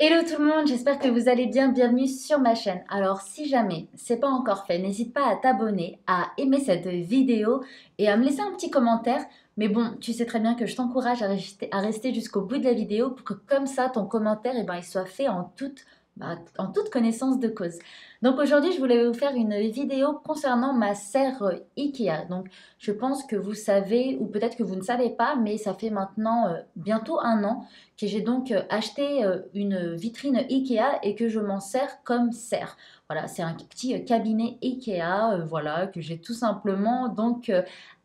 Hello tout le monde, j'espère que vous allez bien, bienvenue sur ma chaîne. Alors si jamais c'est pas encore fait, n'hésite pas à t'abonner, à aimer cette vidéo et à me laisser un petit commentaire. Mais bon, tu sais très bien que je t'encourage à rester jusqu'au bout de la vidéo pour que comme ça ton commentaire il soit fait en toute connaissance de cause. Donc aujourd'hui je voulais vous faire une vidéo concernant ma serre Ikea. Donc je pense que vous savez ou peut-être que vous ne savez pas, mais ça fait maintenant bientôt un an que j'ai donc acheté une vitrine Ikea et que je m'en sers comme serre. Voilà, c'est un petit cabinet Ikea, voilà, que j'ai tout simplement donc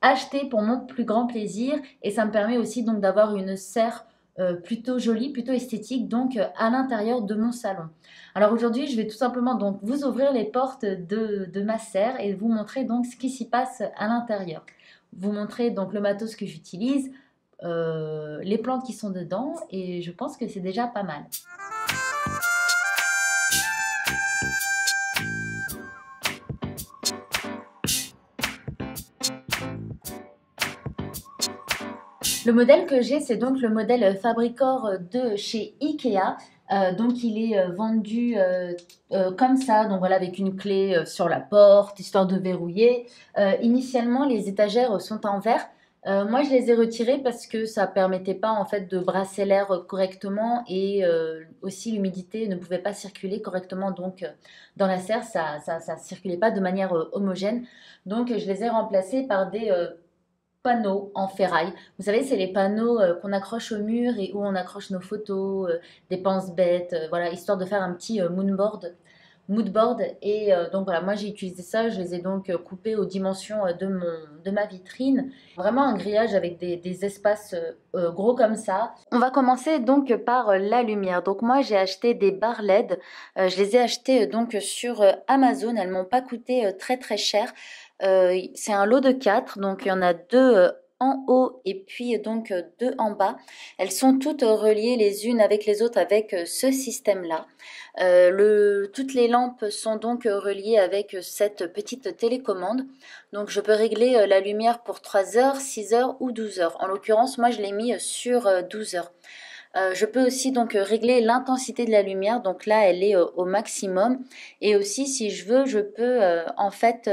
acheté pour mon plus grand plaisir et ça me permet aussi donc d'avoir une serre plutôt jolie, plutôt esthétique, donc à l'intérieur de mon salon. Alors aujourd'hui, je vais tout simplement donc vous ouvrir les portes de ma serre et vous montrer donc ce qui s'y passe à l'intérieur. Vous montrer donc le matos que j'utilise, les plantes qui sont dedans et je pense que c'est déjà pas mal. Le modèle que j'ai, c'est donc le modèle Fabricor de chez Ikea. Donc il est vendu comme ça, donc voilà, avec une clé sur la porte, histoire de verrouiller. Initialement, les étagères sont en verre. Moi, je les ai retirées parce que ça permettait pas en fait de brasser l'air correctement et aussi l'humidité ne pouvait pas circuler correctement donc dans la serre, ça circulait pas de manière homogène. Donc je les ai remplacées par des panneaux en ferraille. Vous savez, c'est les panneaux qu'on accroche au mur et où on accroche nos photos, des pense-bêtes, voilà, histoire de faire un petit moodboard. Et donc voilà, moi j'ai utilisé ça, je les ai donc coupés aux dimensions de ma vitrine. Vraiment un grillage avec des espaces gros comme ça. On va commencer donc par la lumière. Donc moi j'ai acheté des barres LED. Je les ai achetées donc sur Amazon. Elles m'ont pas coûté très très cher. C'est un lot de 4, donc il y en a 2 en haut et puis donc 2 en bas. Elles sont toutes reliées les unes avec les autres avec ce système-là. Toutes les lampes sont donc reliées avec cette petite télécommande. Donc je peux régler la lumière pour 3 heures, 6 heures ou 12 heures. En l'occurrence, moi je l'ai mis sur 12 heures. Je peux aussi donc régler l'intensité de la lumière. Donc là, elle est au maximum. Et aussi, si je veux, je peux en fait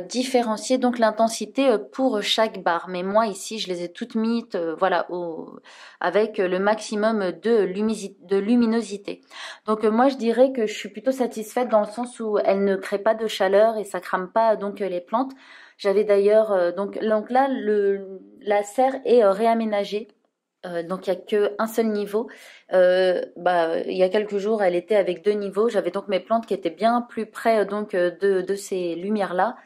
différencier donc l'intensité pour chaque barre. Mais moi ici, je les ai toutes mises voilà, avec le maximum de luminosité. Donc moi, je dirais que je suis plutôt satisfaite dans le sens où elle ne crée pas de chaleur et ça crame pas donc les plantes. J'avais d'ailleurs donc là la serre est réaménagée. Donc il n'y a qu'un seul niveau. Il y a quelques jours, elle était avec 2 niveaux. J'avais donc mes plantes qui étaient bien plus près donc de ces lumières-là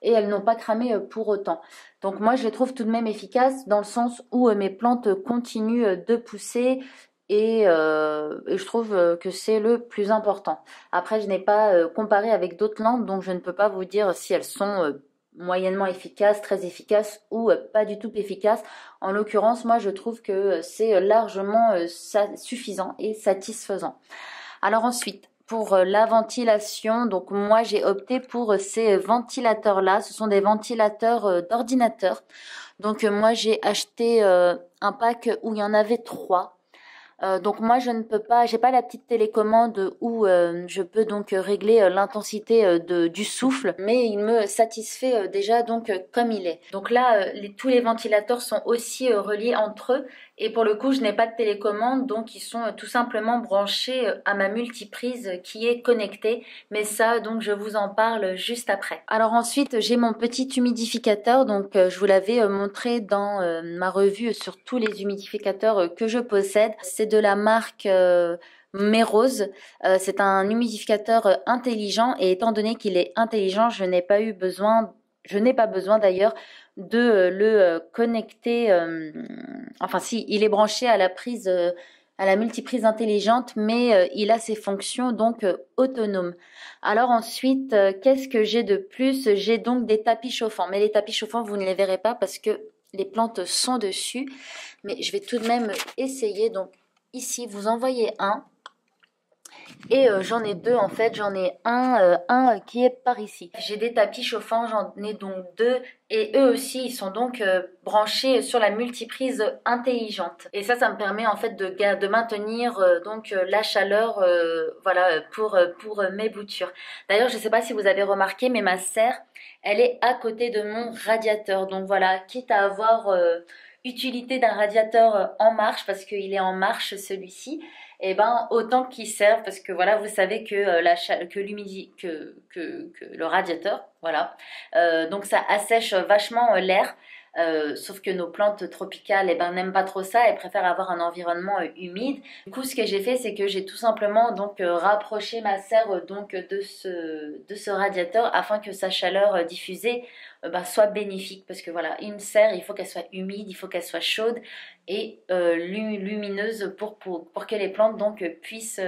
et elles n'ont pas cramé pour autant. Donc moi, je les trouve tout de même efficaces dans le sens où mes plantes continuent de pousser et je trouve que c'est le plus important. Après, je n'ai pas comparé avec d'autres lampes, donc je ne peux pas vous dire si elles sont moyennement efficaces, très efficaces ou pas du tout efficaces. En l'occurrence, moi, je trouve que c'est largement suffisant et satisfaisant. Alors ensuite, pour la ventilation, donc moi, j'ai opté pour ces ventilateurs-là. Ce sont des ventilateurs d'ordinateur. Donc moi, j'ai acheté un pack où il y en avait 3. Donc moi je ne peux pas, j'ai pas la petite télécommande où je peux donc régler l'intensité du souffle, mais il me satisfait déjà donc comme il est. Donc là tous les ventilateurs sont aussi reliés entre eux et pour le coup je n'ai pas de télécommande donc ils sont tout simplement branchés à ma multiprise qui est connectée, mais ça donc je vous en parle juste après. Alors ensuite j'ai mon petit humidificateur, donc je vous l'avais montré dans ma revue sur tous les humidificateurs que je possède. C'est de la marque Merose. C'est un humidificateur intelligent et étant donné qu'il est intelligent, je n'ai pas besoin d'ailleurs de le connecter. Enfin si, il est branché à la prise, à la multiprise intelligente, mais il a ses fonctions donc autonomes. Alors ensuite, qu'est-ce que j'ai de plus? J'ai donc des tapis chauffants, mais les tapis chauffants, vous ne les verrez pas parce que les plantes sont dessus, mais je vais tout de même essayer. Donc ici, vous en voyez un. Et j'en ai deux en fait, j'en ai un qui est par ici. J'ai des tapis chauffants, j'en ai donc deux et eux aussi ils sont donc branchés sur la multiprise intelligente. Et ça me permet en fait de maintenir donc la chaleur voilà pour mes boutures. D'ailleurs je sais pas si vous avez remarqué mais ma serre elle est à côté de mon radiateur. Donc voilà, quitte à avoir utilité d'un radiateur en marche parce qu'il est en marche celui-ci, et ben autant qu'il serve parce que voilà vous savez que que l'humidité que le radiateur voilà donc ça assèche vachement l'air. Sauf que nos plantes tropicales eh ben, n'aiment pas trop ça, elles préfèrent avoir un environnement humide. Du coup, ce que j'ai fait, c'est que j'ai tout simplement donc rapproché ma serre donc de ce radiateur afin que sa chaleur diffusée bah, soit bénéfique. Parce que voilà, une serre, il faut qu'elle soit humide, il faut qu'elle soit chaude et lumineuse pour que les plantes donc puissent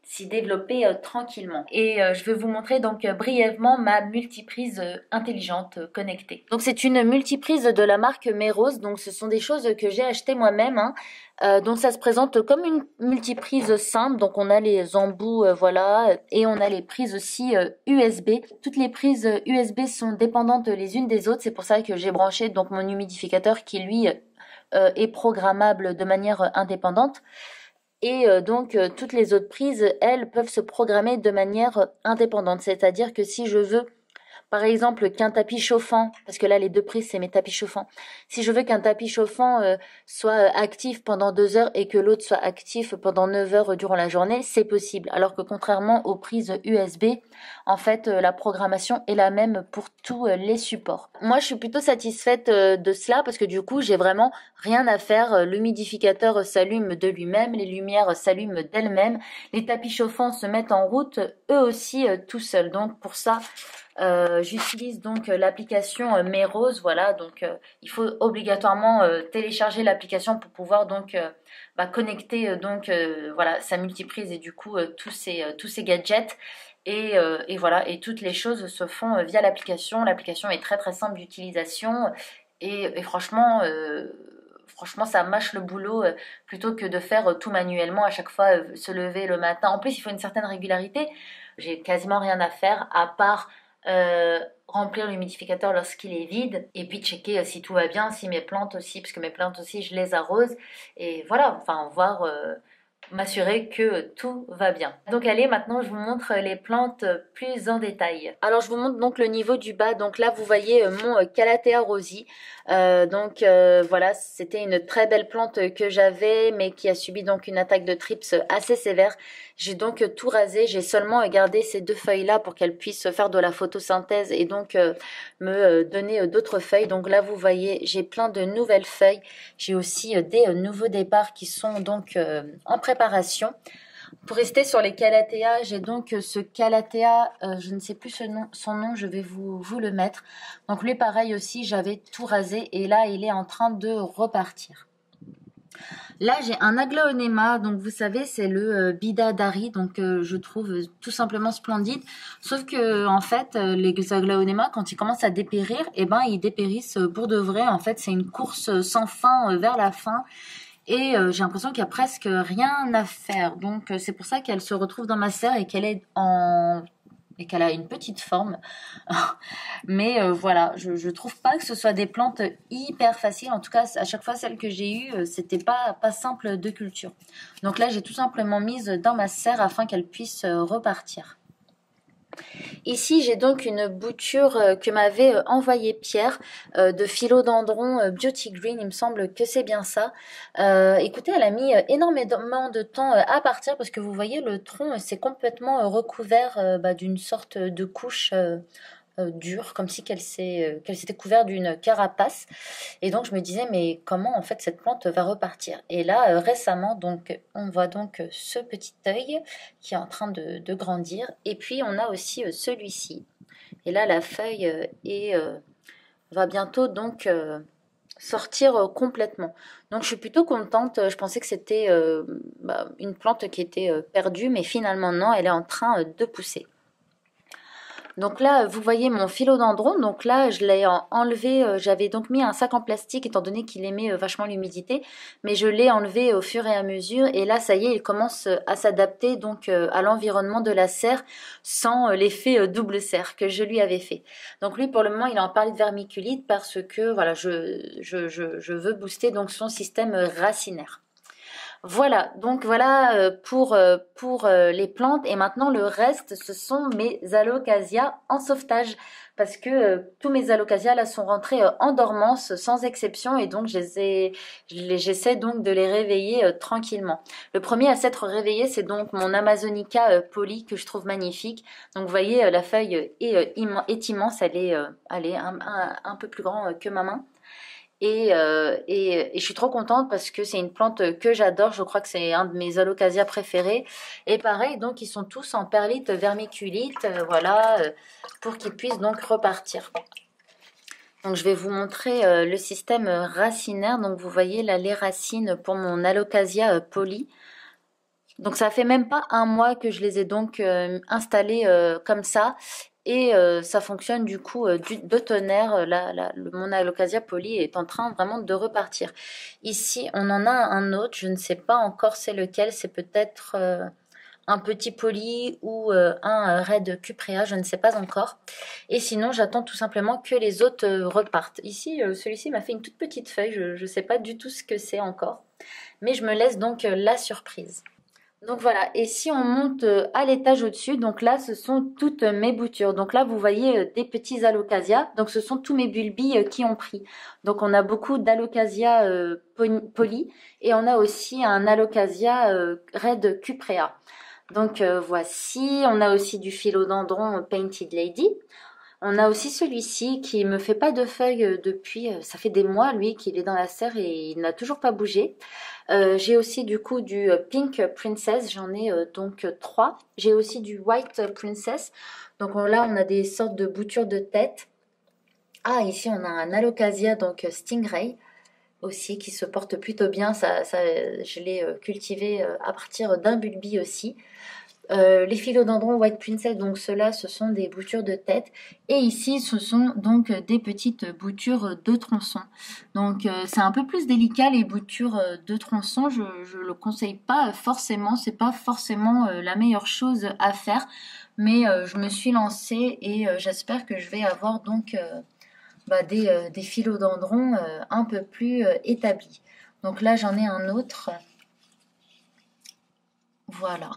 s'y développer tranquillement. Et je vais vous montrer donc brièvement ma multiprise intelligente connectée. Donc c'est une multiprise de la marque Meros, donc ce sont des choses que j'ai achetées moi-même, hein. Donc ça se présente comme une multiprise simple, donc on a les embouts voilà, et on a les prises aussi USB. Toutes les prises USB sont dépendantes les unes des autres, c'est pour ça que j'ai branché donc mon humidificateur qui lui est programmable de manière indépendante. Et donc toutes les autres prises, elles, peuvent se programmer de manière indépendante. C'est-à-dire que si je veux, par exemple, qu'un tapis chauffant, parce que là les deux prises c'est mes tapis chauffants, si je veux qu'un tapis chauffant soit actif pendant 2 heures et que l'autre soit actif pendant 9 heures durant la journée, c'est possible. Alors que contrairement aux prises USB, en fait la programmation est la même pour tous les supports. Moi je suis plutôt satisfaite de cela parce que du coup j'ai vraiment rien à faire. L'humidificateur s'allume de lui-même, les lumières s'allument d'elles-mêmes, les tapis chauffants se mettent en route eux aussi tout seuls. Donc pour ça j'utilise donc l'application Meros, voilà, donc il faut obligatoirement télécharger l'application pour pouvoir donc bah, connecter donc voilà sa multiprise et du coup tous ces gadgets et voilà, et toutes les choses se font via l'application. L'application est très très simple d'utilisation et franchement franchement ça mâche le boulot plutôt que de faire tout manuellement à chaque fois se lever le matin. En plus il faut une certaine régularité. J'ai quasiment rien à faire à part remplir l'humidificateur lorsqu'il est vide et puis checker si tout va bien, si mes plantes aussi, parce que mes plantes aussi je les arrose et voilà, enfin voir m'assurer que tout va bien. Donc allez, maintenant je vous montre les plantes plus en détail. Alors je vous montre donc le niveau du bas. Donc là vous voyez mon Calathea rosy. Voilà, c'était une très belle plante que j'avais mais qui a subi donc une attaque de thrips assez sévère. J'ai donc tout rasé, j'ai seulement gardé ces 2 feuilles là pour qu'elles puissent faire de la photosynthèse et donc me donner d'autres feuilles. Donc là vous voyez j'ai plein de nouvelles feuilles. J'ai aussi des nouveaux départs qui sont donc en préparation. Pour rester sur les Calathea, j'ai donc ce Calathea, je ne sais plus son nom, je vais vous le mettre. Donc lui pareil aussi, j'avais tout rasé et là il est en train de repartir. Là j'ai un aglaonema, donc vous savez c'est le bidadari, donc je trouve tout simplement splendide. Sauf que en fait les aglaonema quand ils commencent à dépérir, eh ben ils dépérissent pour de vrai. En fait c'est une course sans fin vers la fin. Et j'ai l'impression qu'il y a presque rien à faire. Donc c'est pour ça qu'elle se retrouve dans ma serre et qu'elle est et qu'elle a une petite forme. Mais voilà, je trouve pas que ce soit des plantes hyper faciles. En tout cas, à chaque fois celles que j'ai eues, c'était pas simple de culture. Donc là, j'ai tout simplement mise dans ma serre afin qu'elle puisse repartir. Ici, j'ai donc une bouture que m'avait envoyée Pierre de Philodendron Beauty Green, il me semble que c'est bien ça. Écoutez, elle a mis énormément de temps à partir parce que vous voyez, le tronc s'est complètement recouvert d'une sorte de couche dure, comme si qu'elle s'était couverte d'une carapace. Et donc je me disais mais comment en fait cette plante va repartir. Et là récemment donc on voit donc ce petit œil qui est en train de grandir. Et puis on a aussi celui-ci. Et là la feuille va bientôt donc sortir complètement. Donc je suis plutôt contente. Je pensais que c'était une plante qui était perdue, mais finalement non, elle est en train de pousser. Donc là, vous voyez mon philodendron. Donc là, je l'ai enlevé. J'avais donc mis un sac en plastique étant donné qu'il aimait vachement l'humidité. Mais je l'ai enlevé au fur et à mesure. Et là, ça y est, il commence à s'adapter donc à l'environnement de la serre sans l'effet double serre que je lui avais fait. Donc lui, pour le moment, il a en parlé de vermiculite parce que voilà, je veux booster donc son système racinaire. Voilà, donc voilà pour les plantes. Et maintenant, le reste, ce sont mes alocasias en sauvetage. Parce que tous mes alocasias là sont rentrés en dormance sans exception. Et donc, j'essaie donc de les réveiller tranquillement. Le premier à s'être réveillé, c'est donc mon Amazonica poly que je trouve magnifique. Donc, vous voyez, la feuille est immense. Elle est un peu plus grande que ma main. Et je suis trop contente parce que c'est une plante que j'adore. Je crois que c'est un de mes alocasias préférés. Et pareil, donc ils sont tous en perlite vermiculite, voilà, pour qu'ils puissent donc repartir. Donc je vais vous montrer le système racinaire. Donc vous voyez là les racines pour mon alocasia poly. Donc ça fait même pas un mois que je les ai donc installées comme ça. Et ça fonctionne du coup de tonnerre. Mon alocasia poly est en train vraiment de repartir. Ici, on en a un autre. Je ne sais pas encore c'est lequel. C'est peut-être un petit poly ou un red cuprea. Je ne sais pas encore. Et sinon, j'attends tout simplement que les autres repartent. Ici, celui-ci m'a fait une toute petite feuille. Je ne sais pas du tout ce que c'est encore. Mais je me laisse donc la surprise. Donc voilà, et si on monte à l'étage au-dessus, donc là ce sont toutes mes boutures. Donc là vous voyez des petits alocasias, donc ce sont tous mes bulbis qui ont pris. Donc on a beaucoup d'alocasias poly et on a aussi un alocasia red cuprea. Donc voici, on a aussi du philodendron Painted Lady. On a aussi celui-ci qui me fait pas de feuilles depuis, ça fait des mois lui qu'il est dans la serre et il n'a toujours pas bougé. J'ai aussi du coup du Pink Princess, j'en ai donc 3. J'ai aussi du White Princess, donc là on a des sortes de boutures de tête. Ah, ici on a un Alocasia, donc Stingray aussi qui se porte plutôt bien, je l'ai cultivé à partir d'un bulbi aussi. Les philodendrons White Princess, donc ceux-là, ce sont des boutures de tête. Et ici, ce sont donc des petites boutures de tronçon. Donc, c'est un peu plus délicat, les boutures de tronçon. Je le conseille pas forcément. C'est pas forcément la meilleure chose à faire. Mais je me suis lancée et j'espère que je vais avoir donc des philodendrons un peu plus établis. Donc là, j'en ai un autre. Voilà.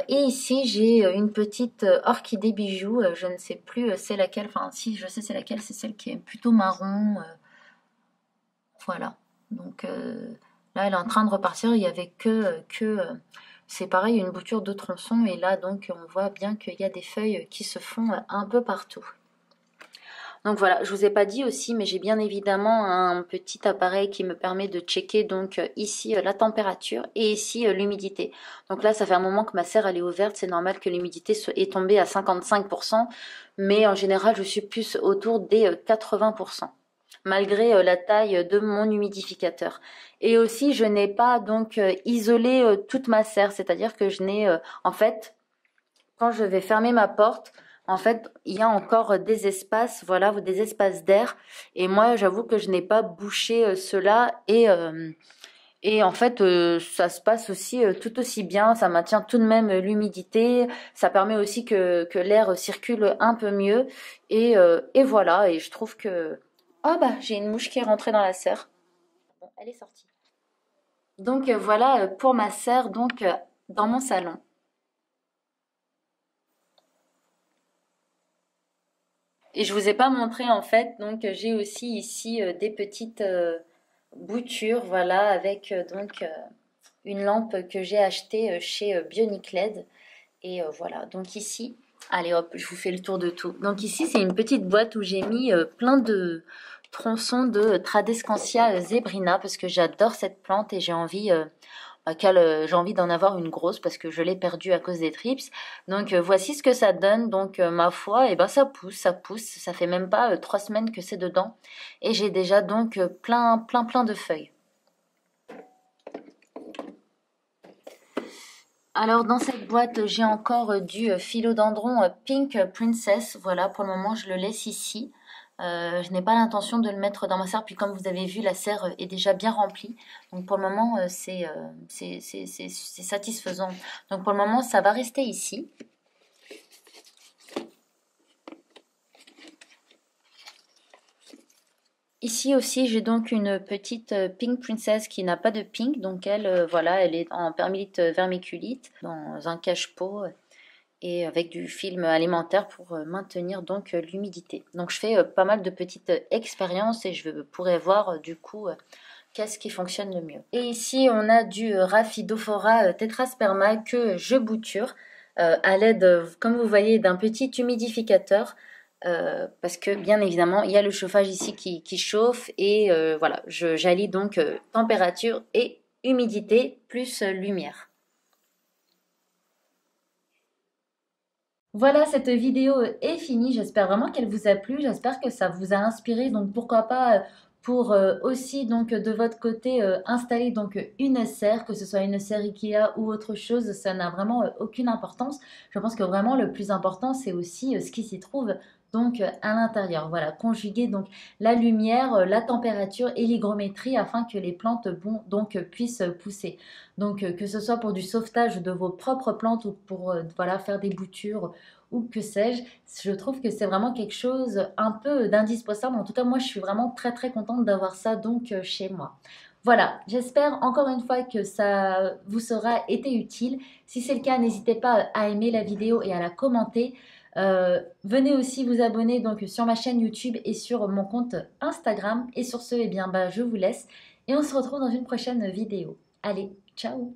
Et ici j'ai une petite orchidée bijou, je ne sais plus c'est laquelle, enfin si je sais c'est laquelle, c'est celle qui est plutôt marron, voilà. Donc là elle est en train de repartir, il y avait que c'est pareil une bouture de tronçon et là donc on voit bien qu'il y a des feuilles qui se font un peu partout. Donc voilà, je vous ai pas dit aussi, mais j'ai bien évidemment un petit appareil qui me permet de checker donc ici la température et ici l'humidité. Donc là, ça fait un moment que ma serre elle est ouverte, c'est normal que l'humidité est tombée à 55%, mais en général, je suis plus autour des 80%, malgré la taille de mon humidificateur. Et aussi, je n'ai pas donc isolé toute ma serre, c'est-à-dire que je n'ai en fait, quand je vais fermer ma porte, en fait, il y a encore des espaces, voilà, des espaces d'air. Et moi, j'avoue que je n'ai pas bouché cela. Et en fait, ça se passe aussi tout aussi bien. Ça maintient tout de même l'humidité. Ça permet aussi que l'air circule un peu mieux. Et voilà. Et je trouve que... Oh bah, j'ai une mouche qui est rentrée dans la serre. Bon, elle est sortie. Donc voilà pour ma serre, donc dans mon salon. Et je vous ai pas montré en fait, donc j'ai aussi ici des petites boutures, voilà, avec une lampe que j'ai achetée chez Bionic LED. Et voilà, donc ici, allez hop, je vous fais le tour de tout. Donc ici, c'est une petite boîte où j'ai mis plein de tronçons de Tradescantia zebrina parce que j'adore cette plante et j'ai envie j'ai envie d'en avoir une grosse parce que je l'ai perdue à cause des trips. Donc voici ce que ça donne. Donc ma foi, et ben ça pousse, ça pousse. Ça fait même pas 3 semaines que c'est dedans et j'ai déjà donc plein de feuilles. Alors dans cette boîte, j'ai encore du philodendron Pink Princess. Voilà, pour le moment, je le laisse ici. Je n'ai pas l'intention de le mettre dans ma serre. Puis comme vous avez vu, la serre est déjà bien remplie. Donc pour le moment, c'est satisfaisant. Donc pour le moment, ça va rester ici. Ici aussi, j'ai donc une petite Pink Princess qui n'a pas de pink. Donc elle, voilà, elle est en permélite vermiculite dans un cache-pot et avec du film alimentaire pour maintenir donc l'humidité. Donc je fais pas mal de petites expériences et je pourrais voir du coup qu'est-ce qui fonctionne le mieux. Et ici on a du Rhaphidophora tetrasperma que je bouture à l'aide, comme vous voyez, d'un petit humidificateur. Parce que bien évidemment il y a le chauffage ici qui chauffe et voilà, j'allie donc température et humidité plus lumière. Voilà, cette vidéo est finie. J'espère vraiment qu'elle vous a plu. J'espère que ça vous a inspiré. Donc pourquoi pas pour aussi donc de votre côté installer donc une serre, que ce soit une serre Ikea ou autre chose, ça n'a vraiment aucune importance. Je pense que vraiment le plus important c'est aussi ce qui s'y trouve donc à l'intérieur. Voilà, conjuguer donc la lumière, la température et l'hygrométrie afin que les plantes donc puissent pousser. Donc que ce soit pour du sauvetage de vos propres plantes ou pour voilà faire des boutures ou que sais-je. Je trouve que c'est vraiment quelque chose un peu d'indispensable. En tout cas, moi, je suis vraiment très très contente d'avoir ça donc chez moi. Voilà, j'espère encore une fois que ça vous sera été utile. Si c'est le cas, n'hésitez pas à aimer la vidéo et à la commenter. Venez aussi vous abonner donc sur ma chaîne YouTube et sur mon compte Instagram. Et sur ce, eh bien, bah, je vous laisse et on se retrouve dans une prochaine vidéo. Allez, ciao!